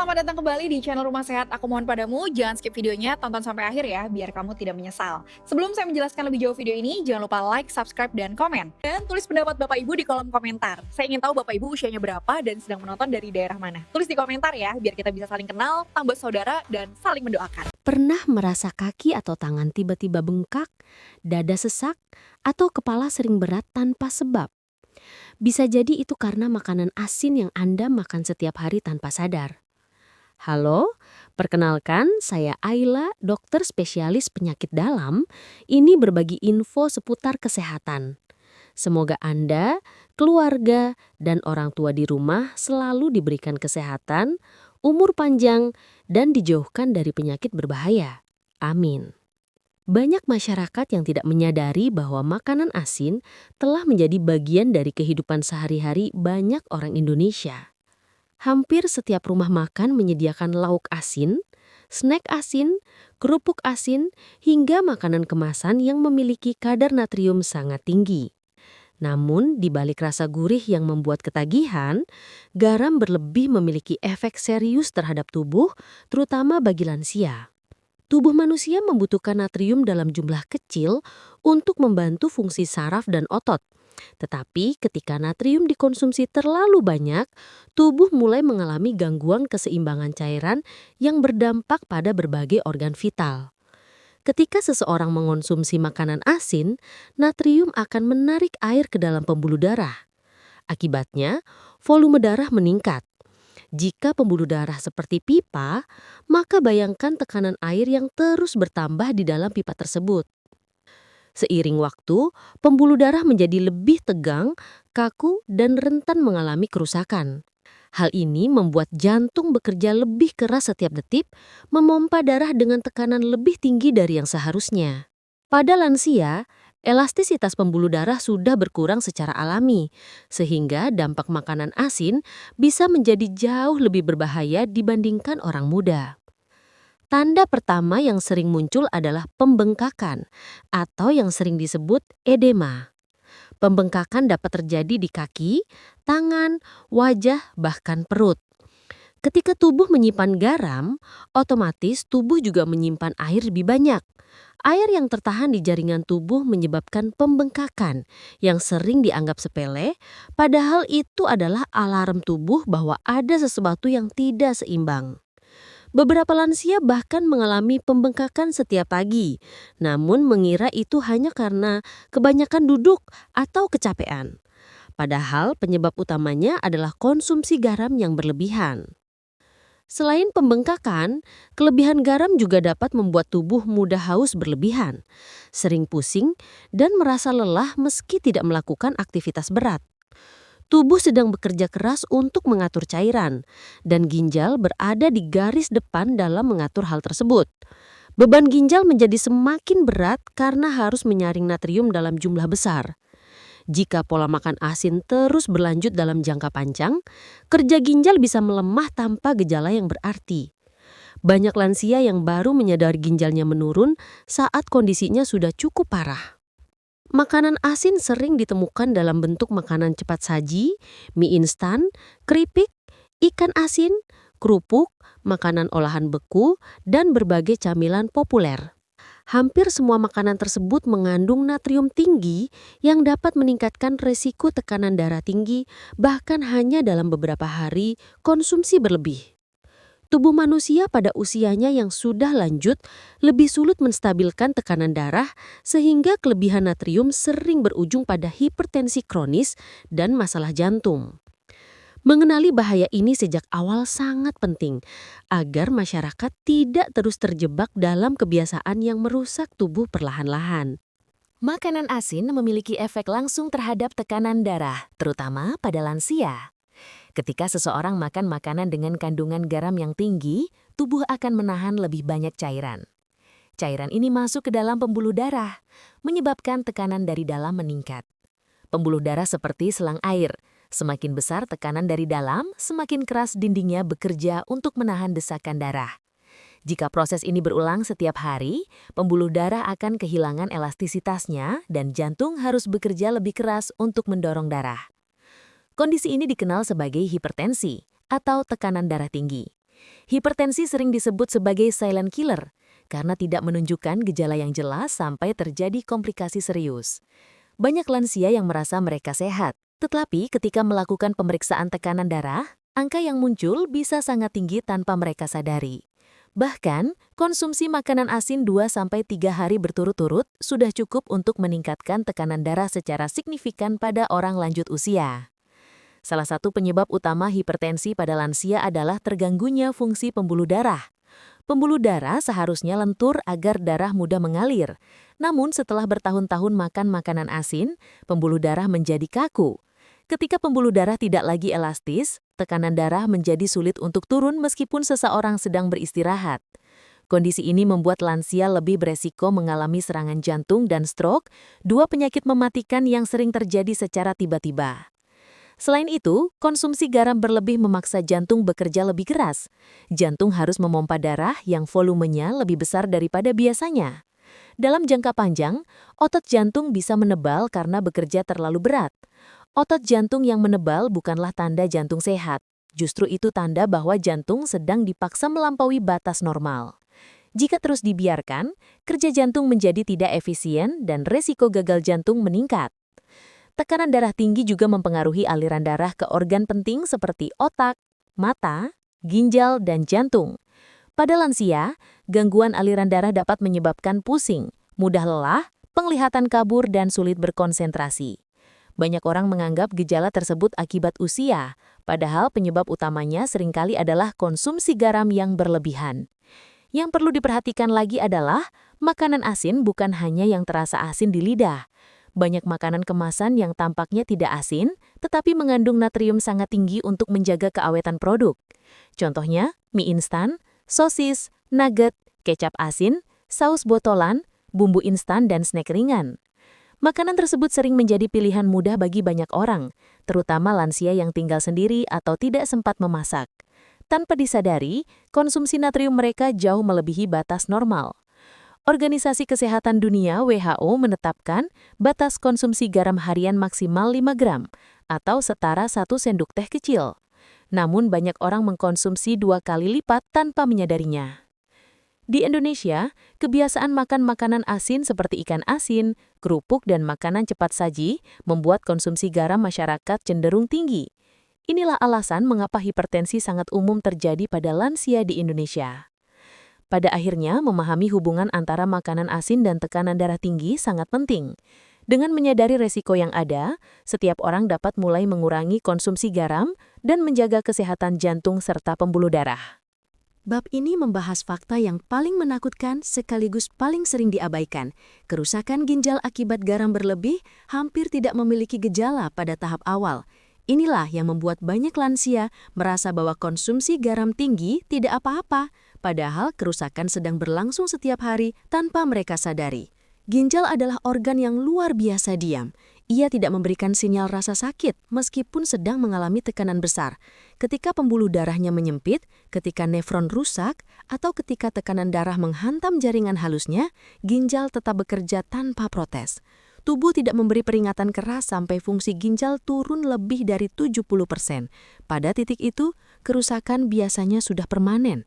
selamat datang kembali di channel Rumah Sehat. Aku mohon padamu, jangan skip videonya, tonton sampai akhir ya, biar kamu tidak menyesal. Sebelum saya menjelaskan lebih jauh video ini, jangan lupa like, subscribe, dan komen. Dan tulis pendapat Bapak Ibu di kolom komentar. Saya ingin tahu Bapak Ibu usianya berapa dan sedang menonton dari daerah mana. Tulis di komentar ya, biar kita bisa saling kenal, tambah saudara, dan saling mendoakan. Pernah merasa kaki atau tangan tiba-tiba bengkak, dada sesak, atau kepala sering berat tanpa sebab? Bisa jadi itu karena makanan asin yang Anda makan setiap hari tanpa sadar. Halo, perkenalkan saya Ayla, dokter spesialis penyakit dalam. Ini berbagi info seputar kesehatan. Semoga Anda, keluarga, dan orang tua di rumah selalu diberikan kesehatan, umur panjang, dan dijauhkan dari penyakit berbahaya. Amin. Banyak masyarakat yang tidak menyadari bahwa makanan asin telah menjadi bagian dari kehidupan sehari-hari banyak orang Indonesia. Hampir setiap rumah makan menyediakan lauk asin, snack asin, kerupuk asin, hingga makanan kemasan yang memiliki kadar natrium sangat tinggi. Namun, di balik rasa gurih yang membuat ketagihan, garam berlebih memiliki efek serius terhadap tubuh, terutama bagi lansia. Tubuh manusia membutuhkan natrium dalam jumlah kecil untuk membantu fungsi saraf dan otot. Tetapi ketika natrium dikonsumsi terlalu banyak, tubuh mulai mengalami gangguan keseimbangan cairan yang berdampak pada berbagai organ vital. Ketika seseorang mengonsumsi makanan asin, natrium akan menarik air ke dalam pembuluh darah. Akibatnya, volume darah meningkat. Jika pembuluh darah seperti pipa, maka bayangkan tekanan air yang terus bertambah di dalam pipa tersebut. Seiring waktu, pembuluh darah menjadi lebih tegang, kaku, dan rentan mengalami kerusakan. Hal ini membuat jantung bekerja lebih keras setiap detik, memompa darah dengan tekanan lebih tinggi dari yang seharusnya. Pada lansia, elastisitas pembuluh darah sudah berkurang secara alami, sehingga dampak makanan asin bisa menjadi jauh lebih berbahaya dibandingkan orang muda. Tanda pertama yang sering muncul adalah pembengkakan, atau yang sering disebut edema. Pembengkakan dapat terjadi di kaki, tangan, wajah, bahkan perut. Ketika tubuh menyimpan garam, otomatis tubuh juga menyimpan air lebih banyak. Air yang tertahan di jaringan tubuh menyebabkan pembengkakan yang sering dianggap sepele, padahal itu adalah alarm tubuh bahwa ada sesuatu yang tidak seimbang. Beberapa lansia bahkan mengalami pembengkakan setiap pagi, namun mengira itu hanya karena kebanyakan duduk atau kecapean. Padahal penyebab utamanya adalah konsumsi garam yang berlebihan. Selain pembengkakan, kelebihan garam juga dapat membuat tubuh mudah haus berlebihan, sering pusing, dan merasa lelah meski tidak melakukan aktivitas berat. Tubuh sedang bekerja keras untuk mengatur cairan, dan ginjal berada di garis depan dalam mengatur hal tersebut. Beban ginjal menjadi semakin berat karena harus menyaring natrium dalam jumlah besar. Jika pola makan asin terus berlanjut dalam jangka panjang, kerja ginjal bisa melemah tanpa gejala yang berarti. Banyak lansia yang baru menyadari ginjalnya menurun saat kondisinya sudah cukup parah. Makanan asin sering ditemukan dalam bentuk makanan cepat saji, mie instan, keripik, ikan asin, kerupuk, makanan olahan beku, dan berbagai camilan populer. Hampir semua makanan tersebut mengandung natrium tinggi yang dapat meningkatkan resiko tekanan darah tinggi bahkan hanya dalam beberapa hari konsumsi berlebih. Tubuh manusia pada usianya yang sudah lanjut lebih sulit menstabilkan tekanan darah sehingga kelebihan natrium sering berujung pada hipertensi kronis dan masalah jantung. Mengenali bahaya ini sejak awal sangat penting agar masyarakat tidak terus terjebak dalam kebiasaan yang merusak tubuh perlahan-lahan. Makanan asin memiliki efek langsung terhadap tekanan darah, terutama pada lansia. Ketika seseorang makan makanan dengan kandungan garam yang tinggi, tubuh akan menahan lebih banyak cairan. Cairan ini masuk ke dalam pembuluh darah, menyebabkan tekanan dari dalam meningkat. Pembuluh darah seperti selang air. Semakin besar tekanan dari dalam, semakin keras dindingnya bekerja untuk menahan desakan darah. Jika proses ini berulang setiap hari, pembuluh darah akan kehilangan elastisitasnya dan jantung harus bekerja lebih keras untuk mendorong darah. Kondisi ini dikenal sebagai hipertensi atau tekanan darah tinggi. Hipertensi sering disebut sebagai silent killer karena tidak menunjukkan gejala yang jelas sampai terjadi komplikasi serius. Banyak lansia yang merasa mereka sehat, tetapi ketika melakukan pemeriksaan tekanan darah, angka yang muncul bisa sangat tinggi tanpa mereka sadari. Bahkan, konsumsi makanan asin 2-3 hari berturut-turut sudah cukup untuk meningkatkan tekanan darah secara signifikan pada orang lanjut usia. Salah satu penyebab utama hipertensi pada lansia adalah terganggunya fungsi pembuluh darah. Pembuluh darah seharusnya lentur agar darah mudah mengalir. Namun setelah bertahun-tahun makan makanan asin, pembuluh darah menjadi kaku. Ketika pembuluh darah tidak lagi elastis, tekanan darah menjadi sulit untuk turun meskipun seseorang sedang beristirahat. Kondisi ini membuat lansia lebih beresiko mengalami serangan jantung dan stroke, dua penyakit mematikan yang sering terjadi secara tiba-tiba. Selain itu, konsumsi garam berlebih memaksa jantung bekerja lebih keras. Jantung harus memompa darah yang volumenya lebih besar daripada biasanya. Dalam jangka panjang, otot jantung bisa menebal karena bekerja terlalu berat. Otot jantung yang menebal bukanlah tanda jantung sehat. Justru itu tanda bahwa jantung sedang dipaksa melampaui batas normal. Jika terus dibiarkan, kerja jantung menjadi tidak efisien dan resiko gagal jantung meningkat. Tekanan darah tinggi juga mempengaruhi aliran darah ke organ penting seperti otak, mata, ginjal, dan jantung. Pada lansia, gangguan aliran darah dapat menyebabkan pusing, mudah lelah, penglihatan kabur, dan sulit berkonsentrasi. Banyak orang menganggap gejala tersebut akibat usia, padahal penyebab utamanya seringkali adalah konsumsi garam yang berlebihan. Yang perlu diperhatikan lagi adalah, makanan asin bukan hanya yang terasa asin di lidah. Banyak makanan kemasan yang tampaknya tidak asin, tetapi mengandung natrium sangat tinggi untuk menjaga keawetan produk. Contohnya, mie instan, sosis, nugget, kecap asin, saus botolan, bumbu instan, dan snack ringan. Makanan tersebut sering menjadi pilihan mudah bagi banyak orang, terutama lansia yang tinggal sendiri atau tidak sempat memasak. Tanpa disadari, konsumsi natrium mereka jauh melebihi batas normal. Organisasi Kesehatan Dunia (WHO) menetapkan batas konsumsi garam harian maksimal 5 gram, atau setara 1 sendok teh kecil. Namun banyak orang mengkonsumsi 2 kali lipat tanpa menyadarinya. Di Indonesia, kebiasaan makan makanan asin seperti ikan asin, kerupuk, dan makanan cepat saji membuat konsumsi garam masyarakat cenderung tinggi. Inilah alasan mengapa hipertensi sangat umum terjadi pada lansia di Indonesia. Pada akhirnya, memahami hubungan antara makanan asin dan tekanan darah tinggi sangat penting. Dengan menyadari resiko yang ada, setiap orang dapat mulai mengurangi konsumsi garam dan menjaga kesehatan jantung serta pembuluh darah. Bab ini membahas fakta yang paling menakutkan sekaligus paling sering diabaikan. Kerusakan ginjal akibat garam berlebih hampir tidak memiliki gejala pada tahap awal. Inilah yang membuat banyak lansia merasa bahwa konsumsi garam tinggi tidak apa-apa, padahal kerusakan sedang berlangsung setiap hari tanpa mereka sadari. Ginjal adalah organ yang luar biasa diam. Ia tidak memberikan sinyal rasa sakit meskipun sedang mengalami tekanan besar. Ketika pembuluh darahnya menyempit, ketika nefron rusak, atau ketika tekanan darah menghantam jaringan halusnya, ginjal tetap bekerja tanpa protes. Tubuh tidak memberi peringatan keras sampai fungsi ginjal turun lebih dari 70%. Pada titik itu, kerusakan biasanya sudah permanen.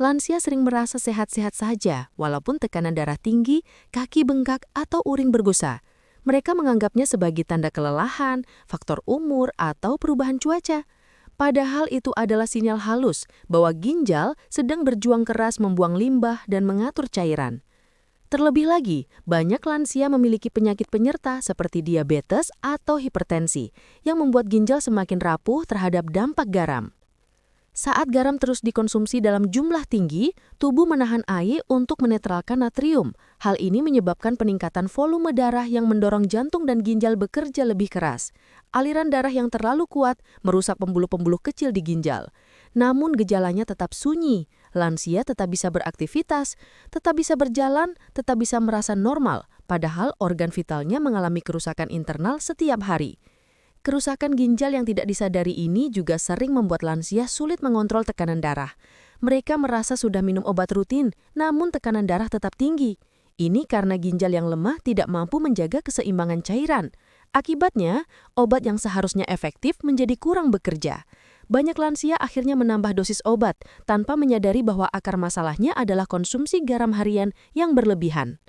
Lansia sering merasa sehat-sehat saja, walaupun tekanan darah tinggi, kaki bengkak, atau uring berbusa. Mereka menganggapnya sebagai tanda kelelahan, faktor umur, atau perubahan cuaca. Padahal itu adalah sinyal halus bahwa ginjal sedang berjuang keras membuang limbah dan mengatur cairan. Terlebih lagi, banyak lansia memiliki penyakit penyerta seperti diabetes atau hipertensi, yang membuat ginjal semakin rapuh terhadap dampak garam. Saat garam terus dikonsumsi dalam jumlah tinggi, tubuh menahan air untuk menetralkan natrium. Hal ini menyebabkan peningkatan volume darah yang mendorong jantung dan ginjal bekerja lebih keras. Aliran darah yang terlalu kuat merusak pembuluh-pembuluh kecil di ginjal. Namun gejalanya tetap sunyi. Lansia tetap bisa beraktivitas, tetap bisa berjalan, tetap bisa merasa normal, padahal organ vitalnya mengalami kerusakan internal setiap hari. Kerusakan ginjal yang tidak disadari ini juga sering membuat lansia sulit mengontrol tekanan darah. Mereka merasa sudah minum obat rutin, namun tekanan darah tetap tinggi. Ini karena ginjal yang lemah tidak mampu menjaga keseimbangan cairan. Akibatnya, obat yang seharusnya efektif menjadi kurang bekerja. Banyak lansia akhirnya menambah dosis obat tanpa menyadari bahwa akar masalahnya adalah konsumsi garam harian yang berlebihan.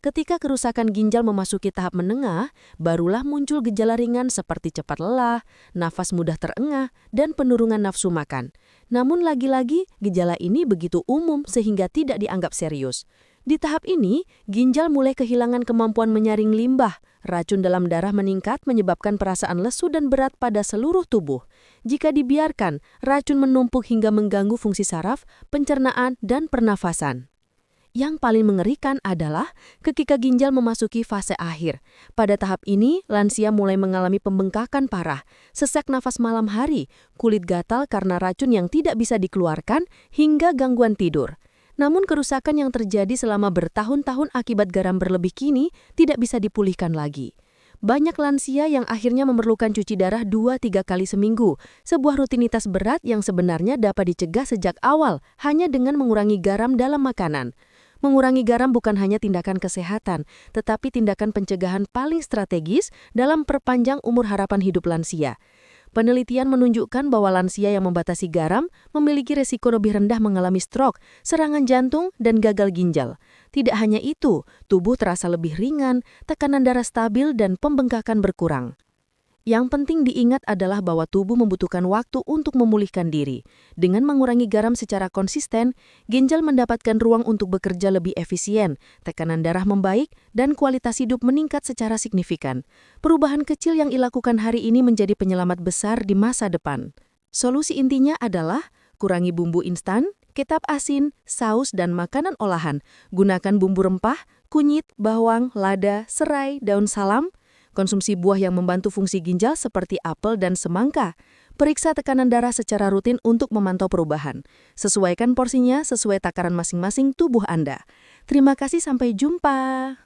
Ketika kerusakan ginjal memasuki tahap menengah, barulah muncul gejala ringan seperti cepat lelah, nafas mudah terengah, dan penurunan nafsu makan. Namun lagi-lagi, gejala ini begitu umum sehingga tidak dianggap serius. Di tahap ini, ginjal mulai kehilangan kemampuan menyaring limbah. Racun dalam darah meningkat menyebabkan perasaan lesu dan berat pada seluruh tubuh. Jika dibiarkan, racun menumpuk hingga mengganggu fungsi saraf, pencernaan, dan pernafasan. Yang paling mengerikan adalah ketika ginjal memasuki fase akhir. Pada tahap ini, lansia mulai mengalami pembengkakan parah, sesak nafas malam hari, kulit gatal karena racun yang tidak bisa dikeluarkan, hingga gangguan tidur. Namun kerusakan yang terjadi selama bertahun-tahun akibat garam berlebih kini tidak bisa dipulihkan lagi. Banyak lansia yang akhirnya memerlukan cuci darah 2-3 kali seminggu, sebuah rutinitas berat yang sebenarnya dapat dicegah sejak awal hanya dengan mengurangi garam dalam makanan. Mengurangi garam bukan hanya tindakan kesehatan, tetapi tindakan pencegahan paling strategis dalam perpanjang umur harapan hidup lansia. Penelitian menunjukkan bahwa lansia yang membatasi garam memiliki resiko lebih rendah mengalami stroke, serangan jantung, dan gagal ginjal. Tidak hanya itu, tubuh terasa lebih ringan, tekanan darah stabil, dan pembengkakan berkurang. Yang penting diingat adalah bahwa tubuh membutuhkan waktu untuk memulihkan diri. Dengan mengurangi garam secara konsisten, ginjal mendapatkan ruang untuk bekerja lebih efisien, tekanan darah membaik, dan kualitas hidup meningkat secara signifikan. Perubahan kecil yang dilakukan hari ini menjadi penyelamat besar di masa depan. Solusi intinya adalah kurangi bumbu instan, kecap asin, saus, dan makanan olahan. Gunakan bumbu rempah, kunyit, bawang, lada, serai, daun salam. Konsumsi buah yang membantu fungsi ginjal seperti apel dan semangka. Periksa tekanan darah secara rutin untuk memantau perubahan. Sesuaikan porsinya sesuai takaran masing-masing tubuh Anda. Terima kasih, sampai jumpa.